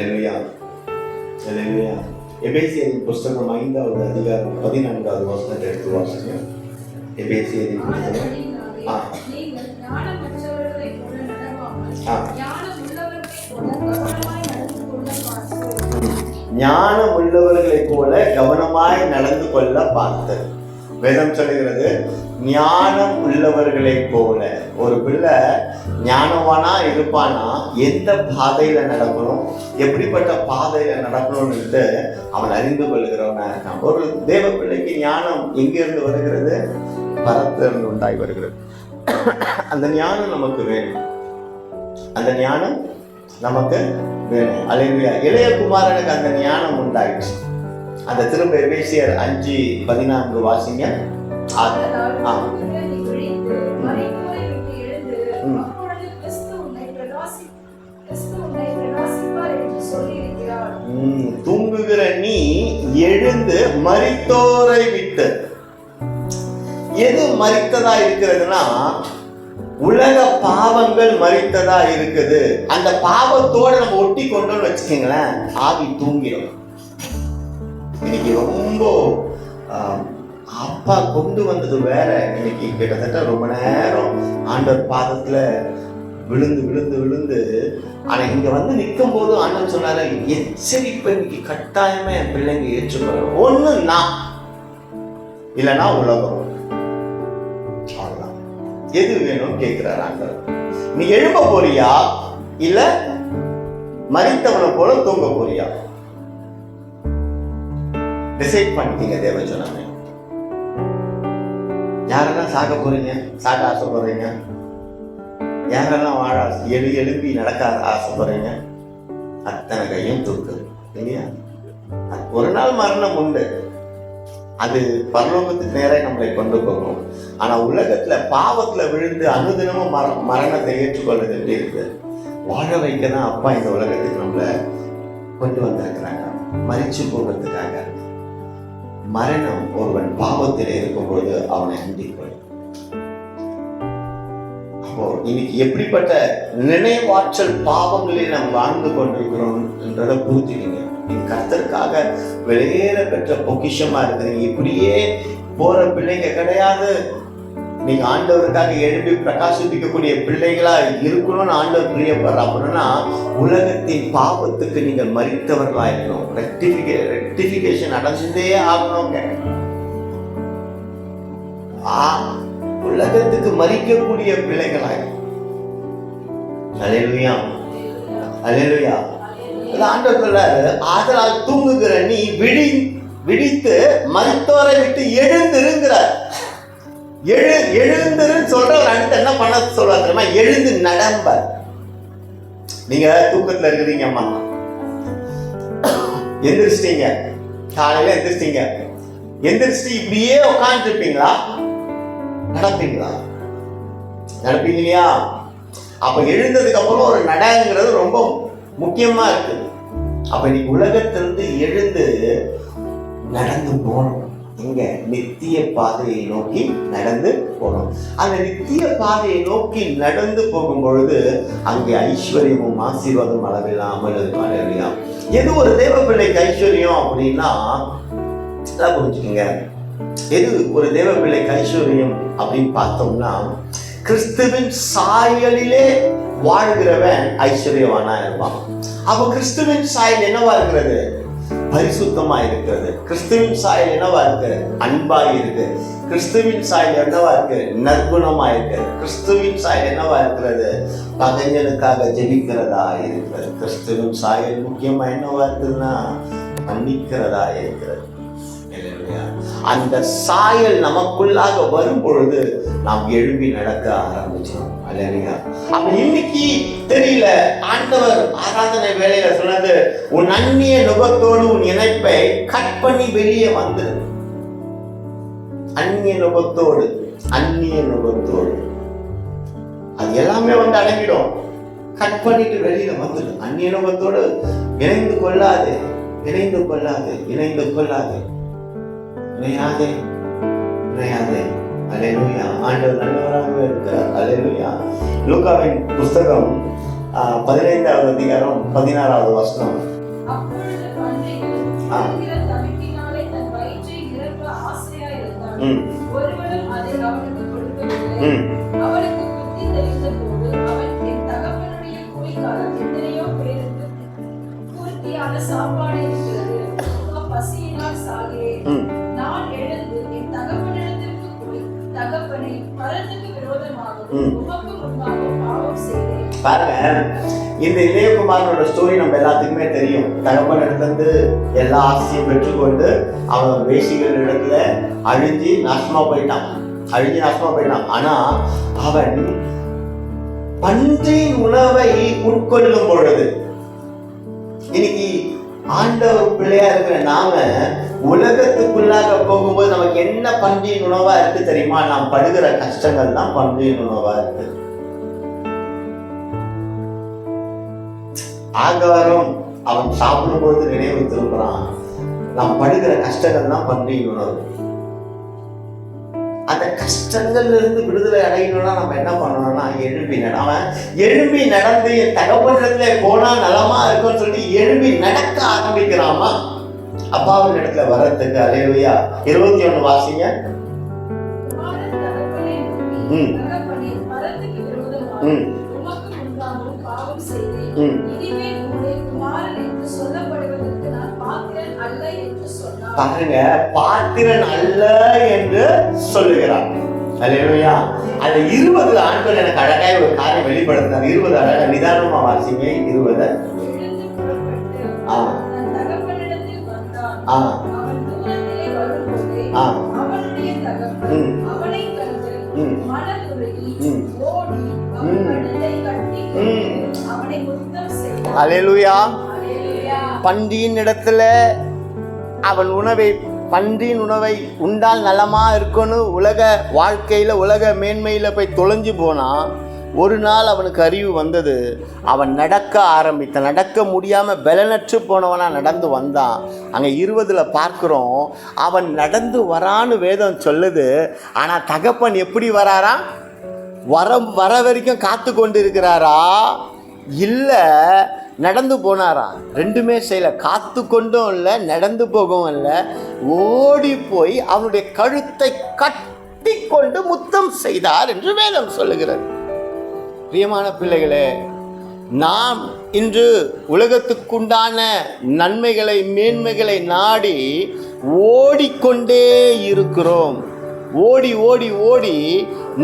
அல்லேலூயா, அல்லேலூயா. எபேசியரின் புஸ்தகம் 5வது அதிகாரம் 14வது வசனத்தை எடுத்து வாசிங்க. எபேசியரின் புஸ்தகம் ஞானம் உள்ளவர்களைப் போல கவனமாய் நடந்து கொள்ள பார்த்தல். வேதம் சொல்லுகிறது ஞானம் உள்ளவர்களைப் போல. ஒரு பிள்ளை ஞானவானா இருப்பானா எந்த பாதையில நடக்கணும், எப்படிப்பட்ட பாதையில நடக்கணும்னு அவன் அறிந்து கொள்கிறவனா இருக்கான். ஒரு தேவ பிள்ளைக்கு ஞானம் எங்கிருந்து வருகிறது? பரத்திலிருந்து உண்டாய் வருகிறது. அந்த ஞானம் நமக்கு வேணும், அந்த ஞானம் நமக்கு வேணும். அல்லேலூயா. இளைய குமாரனுக்கு அந்த ஞானம் உண்டாயிடுச்சு. அந்த திரும்ப எபேசியர் 5:14 வாசிங்க. தூங்குகிற நீ எழுந்து மரித்தோரை விட்டு. எது மரித்ததா இருக்கிறதுனா உலக பாவங்கள் மரித்ததா இருக்குது. அந்த பாவத்தோட நம்ம ஒட்டி கொண்டோம்னு வச்சுக்கீங்களேன், ஆவி தூங்கிடும். இன்னைக்கு ரொம்ப அப்பா கொண்டு வந்தது வேற. இன்னைக்கு கிட்டத்தட்ட ரொம்ப நேரம் ஆண்டவர் பாதத்துல விழுந்து விழுந்து விழுந்து, ஆனா இங்க வந்து நிற்கும் போது ஆண்டவர் சொன்னாரு, எச்சரிப்பை இன்னைக்கு கட்டாயமா என் பிள்ளைங்க ஏற்றுக்கொள்ள. ஒண்ணு நான் இல்லைன்னா உலகம். அவ்வளவுதான். எது வேணும் கேட்கிறார் ஆண்டவர். நீ எழும்ப போறியா இல்ல மரித்தவனை போல தூங்க போறியா? டிசைட் பண்ணிட்டீங்க. தேவ சொன்னாங்க, யாரெல்லாம் சாக போறீங்க, சாக ஆசைப்படுறீங்க, யாரெல்லாம் வாழ எழுப்பி நடக்க ஆசைப்படுறீங்க, அத்தனை கையும் தூக்கு இல்லையா? ஒரு நாள் மரணம் உண்டு, அது பரலோகத்துக்கு நேரே நம்மளை கொண்டு போகும். ஆனா உலகத்துல பாவத்துல விழுந்து அனுதினமும் மரணத்தை ஏற்றுக்கொள்வது எப்படி இருக்கு? வாழ வைக்கதான் அப்பா இந்த உலகத்துக்கு நம்மளை கொண்டு வந்திருக்கிறாங்க, மரிச்சு போகிறதுக்காக. மரணம் ஒருவன் பாவத்தில் இருக்கும்போது அவனை அண்டிக்கொள். அப்போ இன்னைக்கு எப்படிப்பட்ட நினைவாற்றல் பாவங்களில் நாம் வாழ்ந்து கொண்டிருக்கிறோம் என்றதை புரிஞ்சுக்கீங்க. நீங்க கர்த்தருக்காக வெளியேற பெற்ற பொக்கிஷமா இருக்கிறீங்க. இப்படியே போற பிள்ளைங்க கிடையாது. நீங்க ஆண்டவருக்காக எழுப்பி பிரகாசிப்பிக்கக்கூடிய பிள்ளைகளா இருக்கணும்னு ஆண்டவர் பிரியப்படுற. அப்படின்னா உலகத்தின் பாவத்துக்கு நீங்கள் மரித்தவர்களா இருக்கணும். ரெக்டிபிகேஷன் அடைஞ்சதே ஆகணுங்க. உலகத்துக்கு மரிக்கக்கூடிய பிள்ளைகளா. அல்லேலூயா, அல்லேலூயா. ஆண்டவர் சொல்றாரு, ஆதலால் தூங்குகிற நீ விழித்து மரித்தோரை விட்டு எழுந்திருங்கிறார். எழுந்துன்னு சொல்றவர் அடுத்து என்ன பண்ண சொல்றாரு தெரியுமா? எழுந்து நடம்ப. நீங்க தூக்கத்துல இருக்கிறீங்க, அம்மா எந்திரிச்சிட்டீங்க, காலையில எந்திரிச்சிட்டீங்க, எந்திரிச்சிட்டு இப்படியே உட்கார்ந்து இருப்பீங்களா? நடப்பீங்களா? நடப்பீங்க இல்லையா? அப்ப எழுந்ததுக்கு அப்புறம் ஒரு நடங்கிறது ரொம்ப முக்கியமா இருக்கு. அப்ப இன்னைக்கு உலகத்திலிருந்து எழுந்து நடந்து போகணும். இங்க நித்திய பாதையை நோக்கி நடந்து போகணும். அந்த நித்திய பாதையை நோக்கி நடந்து போகும் பொழுது அங்கே ஐஸ்வர்யமும் ஆசீர்வாதம் அளவில்லாமல் இருக்கும். எது ஒரு தேவ பிள்ளைக்கு ஐஸ்வர்யம் அப்படின்னா புரிஞ்சுக்கோங்க. எது ஒரு தேவ பிள்ளைக்கு ஐஸ்வர்யம் அப்படின்னு பார்த்தோம்னா, கிறிஸ்துவின் சாயலிலே வாழ்கிறவன் ஐஸ்வர்யவானா இருப்பான். அப்ப கிறிஸ்துவின் சாயல் என்னவா இருக்கிறது? பரிசுத்தமா இருக்கிறது. கிறிஸ்துவின் சாயல் என்னவா இருக்கு? அன்பா இருக்கு. கிறிஸ்துவின் சாயல் என்னவா இருக்கு? நற்குணமா இருக்கு. கிறிஸ்துவின் சாயல் என்னவா இருக்கிறது? பகைஞனுக்காக ஜெபிக்கிறதா இருக்கிறது. கிறிஸ்துவின் சாயல் முக்கியமா என்னவா இருக்குதுன்னா மன்னிக்கிறதா இருக்கிறது. அந்த சாயல் நமக்குள்ளாக வரும் பொழுது நாம் எழும்பி நடக்க ஆரம்பிச்சோம். அல்லேலூயா. அப்ப இன்னைக்கு தெரியல, ஆண்டவர் ஆராதனை வேலையில சொன்னது, உன் அந்நிய நுகத்தோடு உன் இணைப்பை கட் பண்ணி வெளியே வந்துரு. அந்நிய நுகத்தோடு, அந்நிய நுகத்தோடு அது எல்லாமே வந்து அடங்கிடும். கட் பண்ணிட்டு வெளியில வந்துரு. அந்நிய நுகத்தோடு இணைந்து கொள்ளாது, இணைந்து கொள்ளாது, இணைந்து கொள்ளாது, இணையாதே, இணையாதே. அல்லேலூயா. ஆண்டவர் நல்லவராகவே இருக்கிறார். அல்லேலூயா. லூக்காவின் புஸ்தகம் 15வது அதிகாரம் 16வது வசனம். அப்பொழுது பன்றிகள் இருக்கிற தவிப்பினாலே தன் வயிற்றை நிரப்ப ஆசையாயிருந்தான். ஒருவனும் அதை அவனுக்கு கொடுக்கவில்லை. அவனுக்கு புத்தி தெரிந்த போது அவன், என் தகப்பனுடைய கூலிக்காரர் எத்தனையோ பேருக்கு பூர்த்தியான சாப்பாடு இருக்கிறது, பசியினால் சாகிறேன். நான் எழுந்து என் தகப்பனிடத்திற்கு போய், தகப்பனை, பரத்துக்கு விரோதமாகவும் உமக்கு முன்பாகவும் பாவம் செய்தேன். பாருங்க, இந்த இளையகுமாரனோட ஸ்டோரி நம்ம எல்லாத்துக்குமே தெரியும். தகப்பன் இடத்துல எல்லா ஆசையும் பெற்றுக்கொண்டு அவன் வேசிகள் இடத்துல அழிஞ்சு நாசமா போயிட்டான். ஆனா அவன் பன்றியின் உணவை உட்கொள்ளும் பொழுது, இன்னைக்கு ஆண்டவர் பிள்ளையா இருக்கிற நாம உலகத்துக்குள்ளாக போகும்போது நமக்கு என்ன பன்றியின் உணவா இருக்கு தெரியுமா? நாம் படுகிற கஷ்டங்கள் தான் பன்றியின் உணவா இருக்கு. ஆகாரம் அவன் சாப்பிடும் போது நினைவு திரும்புறான். நாம் படுகிற கஷ்டங்கள் தான் பன்றியின் உணவு. அந்த கஷ்டங்கள்ல இருந்து விடுதலை அடையணும்னா நம்ம என்ன பண்ணணும்னா எழும்பி நடந்து என் தகப்பனிடத்துல போனா நலமா இருக்கும்னு சொல்லி எழும்பி நடக்க ஆரம்பிக்கிறாமா அப்பாவின் இடத்துல வர்றதுக்கு. அல்லேலூயா. 21 வாசிங்க. பாருங்க, பாத்திரன் அல்ல என்று சொல்லுகிறார். அல்லேலூயா. அந்த 20 ஆண்கள் எனக்கு அழகாய் ஒரு காரியம் வெளிப்படுத்தினார். 20 அழகா நிதானமா வாசிங்க. 20 அல்லேலூயா. பன்றியின் இடத்துல அவன் பன்றியின் உணவை உண்டால் நலமா இருக்கணும். உலக வாழ்க்கையில உலக மேன்மையில போய் தொலைஞ்சு போனா ஒரு நாள் அவனுக்கு அறிவு வந்தது. அவன் நடக்க ஆரம்பித்தான். நடக்க முடியாம பலனற்று போனவனா நடந்து வந்தான். அங்க 20 பார்க்கிறோம், அவன் நடந்து வரான்னு வேதம் சொல்லுது. ஆனா தகப்பன் எப்படி வராரா? வர வரைக்கும் காத்து கொண்டு இருக்கிறாரா? இல்ல நடந்து போனாரா? ரெண்டுமே செய்யல. காத்து கொண்டும் இல்லை, நடந்து போகவும் இல்லை. ஓடி போய் அவனுடைய கழுத்தை கட்டி கொண்டு முத்தம் செய்தார் என்று வேதம் சொல்லுகிறது. பிரியமான பிள்ளைகளே, நாம் இன்று உலகத்துக்குண்டான நன்மைகளை மேன்மைகளை நாடி ஓடிக்கொண்டே இருக்கிறோம். ஓடி ஓடி ஓடி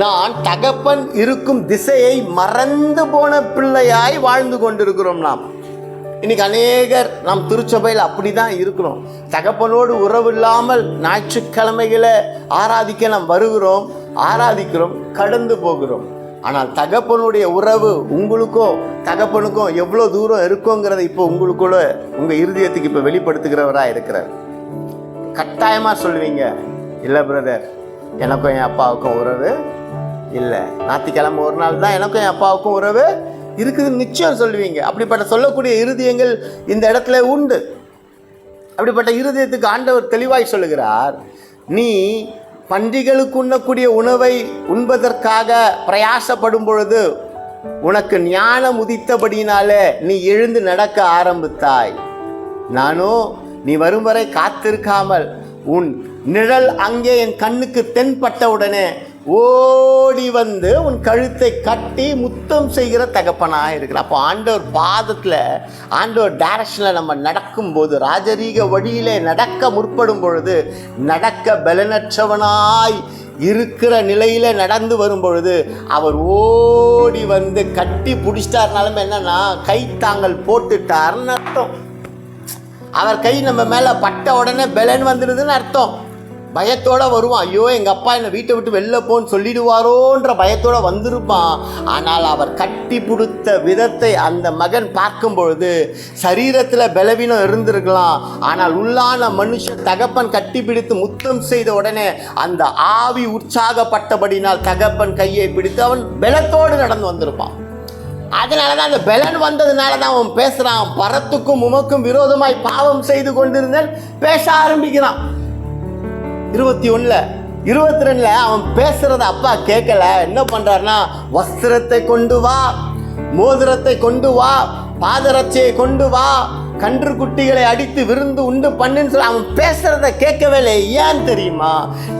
நான் தகப்பன் இருக்கும் திசையை மறந்து போன பிள்ளையாய் வாழ்ந்து கொண்டிருக்கிறோம். நாம் இன்னைக்கு அநேகர் நாம் திருச்சபையில் அப்படிதான் இருக்கிறோம். தகப்பனோடு உறவு இல்லாமல் ஞாயிற்றுக்கிழமைகளை ஆராதிக்க நாம் வருகிறோம், ஆராதிக்கிறோம், கடந்து போகிறோம். ஆனால் தகப்பனுடைய உறவு உங்களுக்கும் தகப்பனுக்கும் எவ்வளோ தூரம் இருக்குங்கிறத இப்போ உங்களுக்குள்ள உங்கள் இருதயத்துக்கு இப்போ வெளிப்படுத்துகிறவராக இருக்கிறார். கட்டாயமாக சொல்லுவீங்க, இல்லை பிரதர், எனக்கும் என் அப்பாவுக்கும் உறவு இல்லை. ஞாயிற்றுக்கிழமை ஒரு நாள் தான் எனக்கும் என் அப்பாவுக்கும் உறவு இருக்குதுன்னு நிச்சயம் சொல்லுவீங்க. அப்படிப்பட்ட சொல்லக்கூடிய இருதயங்கள் இந்த இடத்துல உண்டு. அப்படிப்பட்ட இருதயத்துக்கு ஆண்டவர் தெளிவாய் சொல்லுகிறார், நீ பன்றிகளுக்கு உண்ணக்கூடிய உணவை உண்பதற்காக பிரயாசப்படும் பொழுது உனக்கு ஞானம் உதித்தபடினாலே நீ எழுந்து நடக்க ஆரம்பித்தாய். நானும் நீ வரும் வரை காத்திருக்காமல் உன் நிழல் அங்கே என் கண்ணுக்கு தென்பட்ட உடனே ஓடி வந்து உன் கழுத்தை கட்டி முத்தம் செய்கிற தகப்பனாக இருக்கிற. அப்போ ஆண்டவர் பாதத்தில், ஆண்டவர் டைரக்ஷனில் நம்ம நடக்கும்போது, ராஜரீக வழியிலே நடக்க முற்படும் பொழுது, நடக்க பலனற்றவனாய் இருக்கிற நிலையில் நடந்து வரும் பொழுது அவர் ஓடி வந்து கட்டி பிடிச்சிட்டாருனாலும் என்னன்னா கைத்தாங்கல் போட்டுட்டாருன்னு அர்த்தம். அவர் கை நம்ம மேலே பட்ட உடனே பலன் வந்துடுதுன்னு அர்த்தம். பயத்தோடு வருவான். ஐயோ எங்கள் அப்பா என்னை வீட்டை விட்டு வெளில போன்னு சொல்லிடுவாரோன்ற பயத்தோடு வந்திருப்பான். ஆனால் அவர் கட்டி பிடித்த விதத்தை அந்த மகன் பார்க்கும் பொழுது சரீரத்தில் பலவீனம் இருந்திருக்கலாம். ஆனால் உள்ளான மனுஷன் தகப்பன் கட்டி பிடித்து முத்தம் செய்த உடனே அந்த ஆவி உற்சாகப்பட்டபடினால் தகப்பன் கையை பிடித்து அவன் பலத்தோடு நடந்து வந்திருப்பான். அதனால தான் அந்த பலன் வந்ததுனால தான் அவன் பேசுகிறான். பரத்துக்கும் உமக்கும் விரோதமாய் பாவம் செய்து கொண்டிருந்தேன் பேச ஆரம்பிக்கிறான். 21 22 அவன் பேசுறத அப்பா கேட்கல. என்ன பண்றாருன்னா, வஸ்திரத்தை கொண்டு வா, மோதிரத்தை கொண்டு வா, பாதரட்சையை கொண்டு வா, கன்று குட்டிகளை அடித்து விருந்து உண்டு பண்ணுன்னு சொல்லி அவன் பேசுறத கேட்கவே இல்லை. ஏன் தெரியுமா?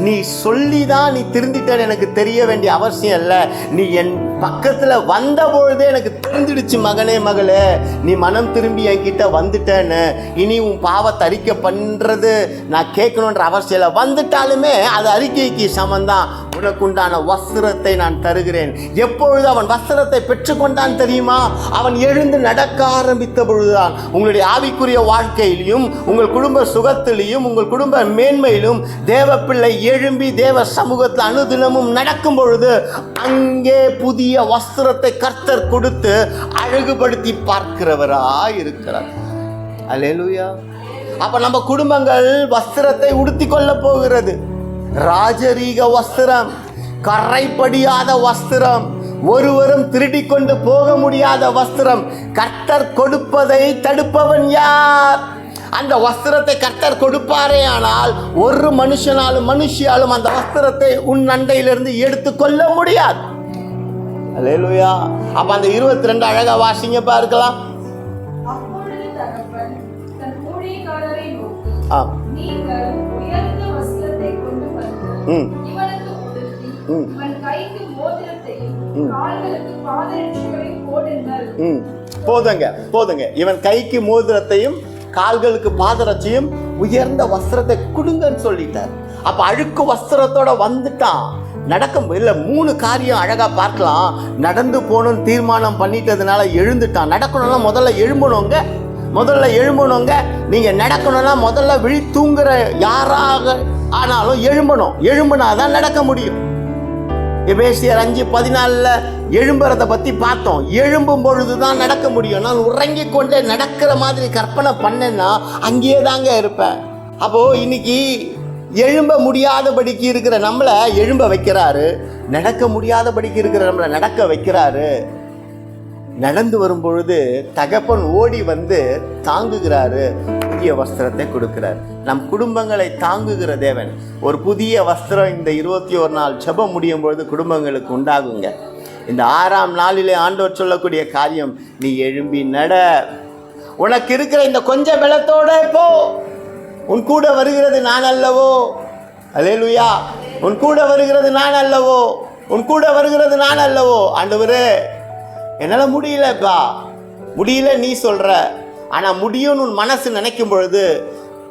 நீ சொல்லிதான் நீ திருந்திட்டேன்னு எனக்கு தெரிய வேண்டிய அவசியம் இல்லை. நீ என் பக்கத்துல வந்த பொழுதே எனக்கு தெரிஞ்சிடுச்சு, மகனே மகளே நீ மனம் திரும்பி என்கிட்ட வந்துட்டேன்னு. இனி உன் பாவத்தை அறிக்கை பண்றது நான் கேட்கணுன்ற அவசியம் இல்லை. வந்துட்டாலுமே அது அறிக்கைக்கு சமந்தான். உனக்கு உண்டான வஸ்திரத்தை நான் தருகிறேன். எப்பொழுது அவன் வஸ்திரத்தை பெற்றுக்கொண்டான் தெரியுமா? அவன் எழுந்து நடக்க ஆரம்பித்த பொழுதுதான். உங்களுடைய ஆவிக்குரிய வாழ்க்கையிலும் உங்கள் குடும்ப சுகத்திலையும் உங்கள் குடும்ப மேன்மையிலும் தேவ பிள்ளை எழும்பி தேவ சமூகத்தில் அனுதினமும் நடக்கும் பொழுது அங்கே புதிய வஸ்திரத்தை கர்த்தர் கொடுத்து அழகுபடுத்தி பார்க்கிறவராய் இருக்கிறார். அல்லேலூயா. அப்ப நம்ம குடும்பங்கள் வஸ்திரத்தை உடுத்தி கொள்ள போகிறது. ராஜரீக வஸ்திரம், கரைப்படியாத வஸ்திரம், ஒருவரும் திருடி கொண்டு போக முடியாத வஸ்திரம். கர்த்தர் கொடுப்பதை தடுப்பவன் யார்? அந்த வஸ்திரத்தை கர்த்தர் கொடுப்பாரே ஆனால் ஒரு மனுஷனாலும் மனுஷியாலும் அந்த வஸ்திரத்தை உன் அண்டையிலிருந்து எடுத்துக்கொள்ள முடியாது. அல்லேலூயா. அப்ப அந்த 22 அழகா வாசிங்க பார்க்கலாம். அப்பொழுது தகப்பன் தன் ஊழியக்காரரை நோக்கி, நீங்கள் உயர்ந்த வஸ்திரத்தை கொண்டு வந்து இவனுக்கு உடுத்தி, இவன் கைக்கு மோதிரத்தையும் கால்களுக்கு பாதரட்சைகளையும் போடுங்கள். போதுங்க. இவன் கைக்கு மோதிரத்தையும் கால்களுக்கு பாதரட்சையும் உயர்ந்த வஸ்திரத்தை கொடுங்கன்னு சொல்லிட்டார். அப்ப அழுக்கு வஸ்திரத்தோட வந்துட்டான். நடக்கும் இல்லை 3 காரியம் அழகா பார்க்கலாம். நடந்து போகணும்னு தீர்மானம் பண்ணிட்டதுனால எழுந்துட்டான். நடக்கணும்னா முதல்ல எழும்பணுங்க. நீங்க நடக்கணும்னா முதல்ல விழி தூங்குற யாராக ஆனாலும் எழும்புனாதான் நடக்க முடியும். எபேசியர் 5:14 எழும்புறத பத்தி பார்த்தோம். எழும்பும் பொழுதுதான் நடக்க முடியும். நான் உறங்கி கொண்டே நடக்கிற மாதிரி கற்பனை பண்ணேன்னா அங்கேயே தாங்க இருப்பேன். அப்போ இன்னைக்கு எழும்ப முடியாதபடிக்கு இருக்கிற நம்மளை எழும்ப வைக்கிறாரு, நடக்க முடியாதபடிக்கு இருக்கிற நம்மளை நடக்க வைக்கிறாரு. நடந்து வரும் பொழுது தகப்பன் ஓடி வந்து தாங்குகிறாரு, புதிய வஸ்திரத்தை கொடுக்கிறார். நம் குடும்பங்களை தாங்குகிற தேவன். ஒரு புதிய வஸ்திரம் இந்த 21 நாள் ஜெபம் முடியும் பொழுது குடும்பங்களுக்கு உண்டாகுங்க. இந்த 6ஆம் நாளிலே ஆண்டவர் சொல்லக்கூடிய காரியம், நீ எழும்பி நட. உனக்கு இருக்கிற இந்த கொஞ்ச பலத்தோட போ. உன் கூட வருகிறது நான் அல்லவோ. அல்லேலூயா. உன் கூட வருகிறது நான் அல்லவோ. ஆண்டவரே என்னால் முடியல நீ சொல்ற. ஆனா முடியும்னு உன் மனசு நினைக்கும் பொழுது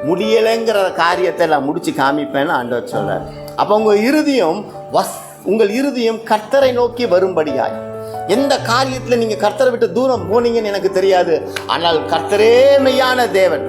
முடியலைங்கிற காரியத்தை நான் முடிச்சு காமிப்பேன்னு ஆண்டவர் சொல்றார். அப்போ உங்கள் இருதயம் கர்த்தரை நோக்கி வரும்படியாய். எந்த காரியத்தில் நீங்கள் கர்த்தரை விட்டு தூரம் போனீங்கன்னு எனக்கு தெரியாது. ஆனால் கர்த்தரே மெய்யான தேவன்.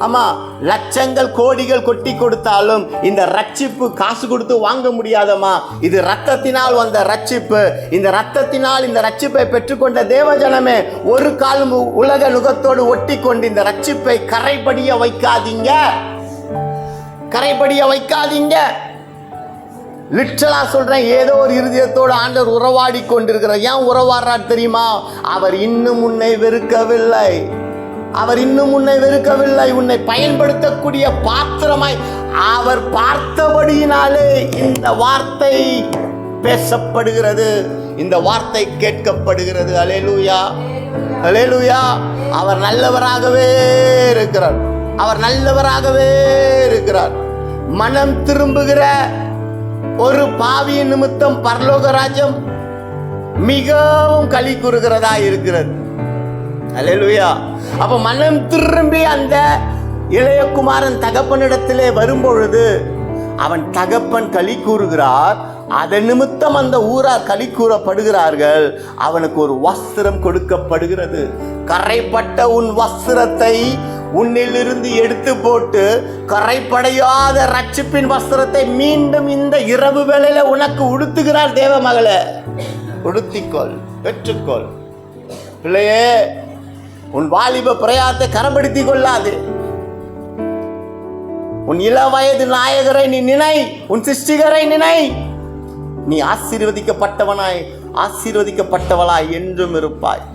ஆமா, லட்சங்கள் கோடிகள் கொட்டி கொடுத்தாலும் இந்த ரட்சிப்பு காசு கொடுத்து வாங்க முடியாதம்மா. இது ரத்தத்தினால் வந்த ரட்சிப்பு. இந்த ரத்தத்தினால் இந்த ரட்சிப்பை பெற்றுக்கொண்ட தேவஜனமே, ஒரு காலம் உலக நுகத்தோடு ஒட்டி கொண்டு இந்த ரட்சிப்பை கரைபடிய வைக்காதீங்க. லிட்டரலா சொல்றேன், ஏதோ ஒரு இருதயத்தோடு ஆண்டவர் உறவாடி கொண்டிருக்கிறார். ஏன் உறவாடுறார் தெரியுமா? அவர் இன்னும் உன்னை வெறுக்கவில்லை. உன்னை பயன்படுத்தக்கூடிய பாத்திரமாய் அவர் பார்த்தபடியினாலே இந்த வார்த்தை பேசப்படுகிறது, இந்த வார்த்தை கேட்கப்படுகிறது. அல்லேலூயா. அவர் நல்லவராகவே இருக்கிறார். மனம் திரும்புகிற ஒரு பாவியின் நிமித்தம் பரலோக ராஜ்யம் மிகவும் களி கூறுகிறதா இருக்கிறது. அல்லேலூயா. அப்ப மனம் திரும்பி அந்த இளையகுமாரன் தகப்பனிடத்திலே வரும்பொழுது அவன் தகப்பன் களி கூறுகிறார். அதன் நிமித்தம் அந்த ஊரார் களி கூறப்படுகிறார்கள். அவனுக்கு ஒரு வஸ்திரம் கொடுக்கப்படுகிறது. கரைப்பட்ட உன் வஸ்திரத்தை உன்னிலிருந்து எடுத்து போட்டு கரைப்படையாத ரட்சிப்பின் வஸ்திரத்தை மீண்டும் இந்த இரவு வேளையில உனக்கு உடுத்துகிறார். தேவ மகளே, உடுத்திக்கொள், பெற்றுக்கொள். பிள்ளையே, உன் வாலிப பிரயாத்தை கரப்படுத்திக் கொள்ளாது. உன் இள வயது நாயகரை நீ நினை, உன் சிருஷ்டிகரை நினை. நீ ஆசீர்வதிக்கப்பட்டவளாய் என்றும் இருப்பாய்.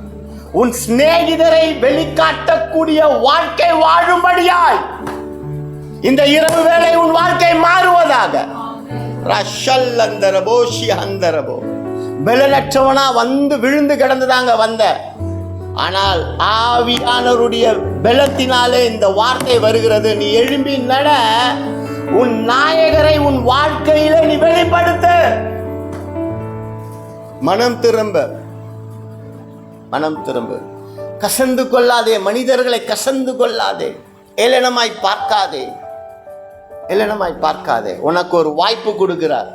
உன் சிநேகிதரை வெளிக்காட்டக்கூடிய வாழ்க்கை வாழும்படியாய் இந்த இரவு வேளை உன் வாழ்க்கை மாறுவதாக. பலனற்றவனா வந்து விழுந்து கிடந்துதாங்க வந்த. ஆனால் ஆவியானவருடைய பலத்தினாலே இந்த வார்த்தை வருகிறது. நீ எழும்பி நட, உன் நாயகரை உன் வாழ்க்கையில நீ வெளிப்படுத்து. மனம் திரும்ப, மனம் திரும்ப. கசந்து கொள்ளாதே, மனிதர்களை கசந்து கொள்ளாதே, ஏளனமாய் பார்க்காதே, ஏளனமாய் பார்க்காதே. உனக்கு ஒரு வாய்ப்பு கொடுக்கிறார்.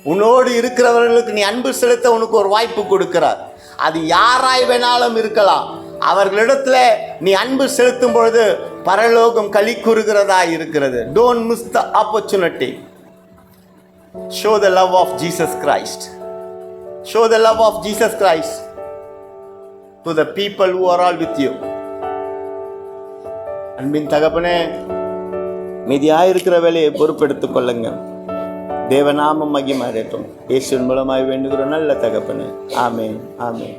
உன்னோடு இருக்கிறவர்களுக்கு நீ அன்பு செலுத்த உனக்கு ஒரு வாய்ப்பு கொடுக்கிறார். அது யாராய் வேணாலும் இருக்கலாம். அவர்களிடத்துல நீ அன்பு செலுத்தும் பொழுது பரலோகம் களி கூறுகிறதா இருக்கிறது. Don't miss the opportunity. Show the love of Jesus Christ. Show the love of Jesus Christ to the people who are all with you. அன்பின் தகப்பனே, மீதியாயிருக்கிற வேலையை பொறுப்பெடுத்துக் கொள்ளுங்க. தேவநாமம் மகிமையடையட்டும். இயேசுவின் மூலமாய் வேண்டுகிற நல்ல தகப்பனே. ஆமென், ஆமென்.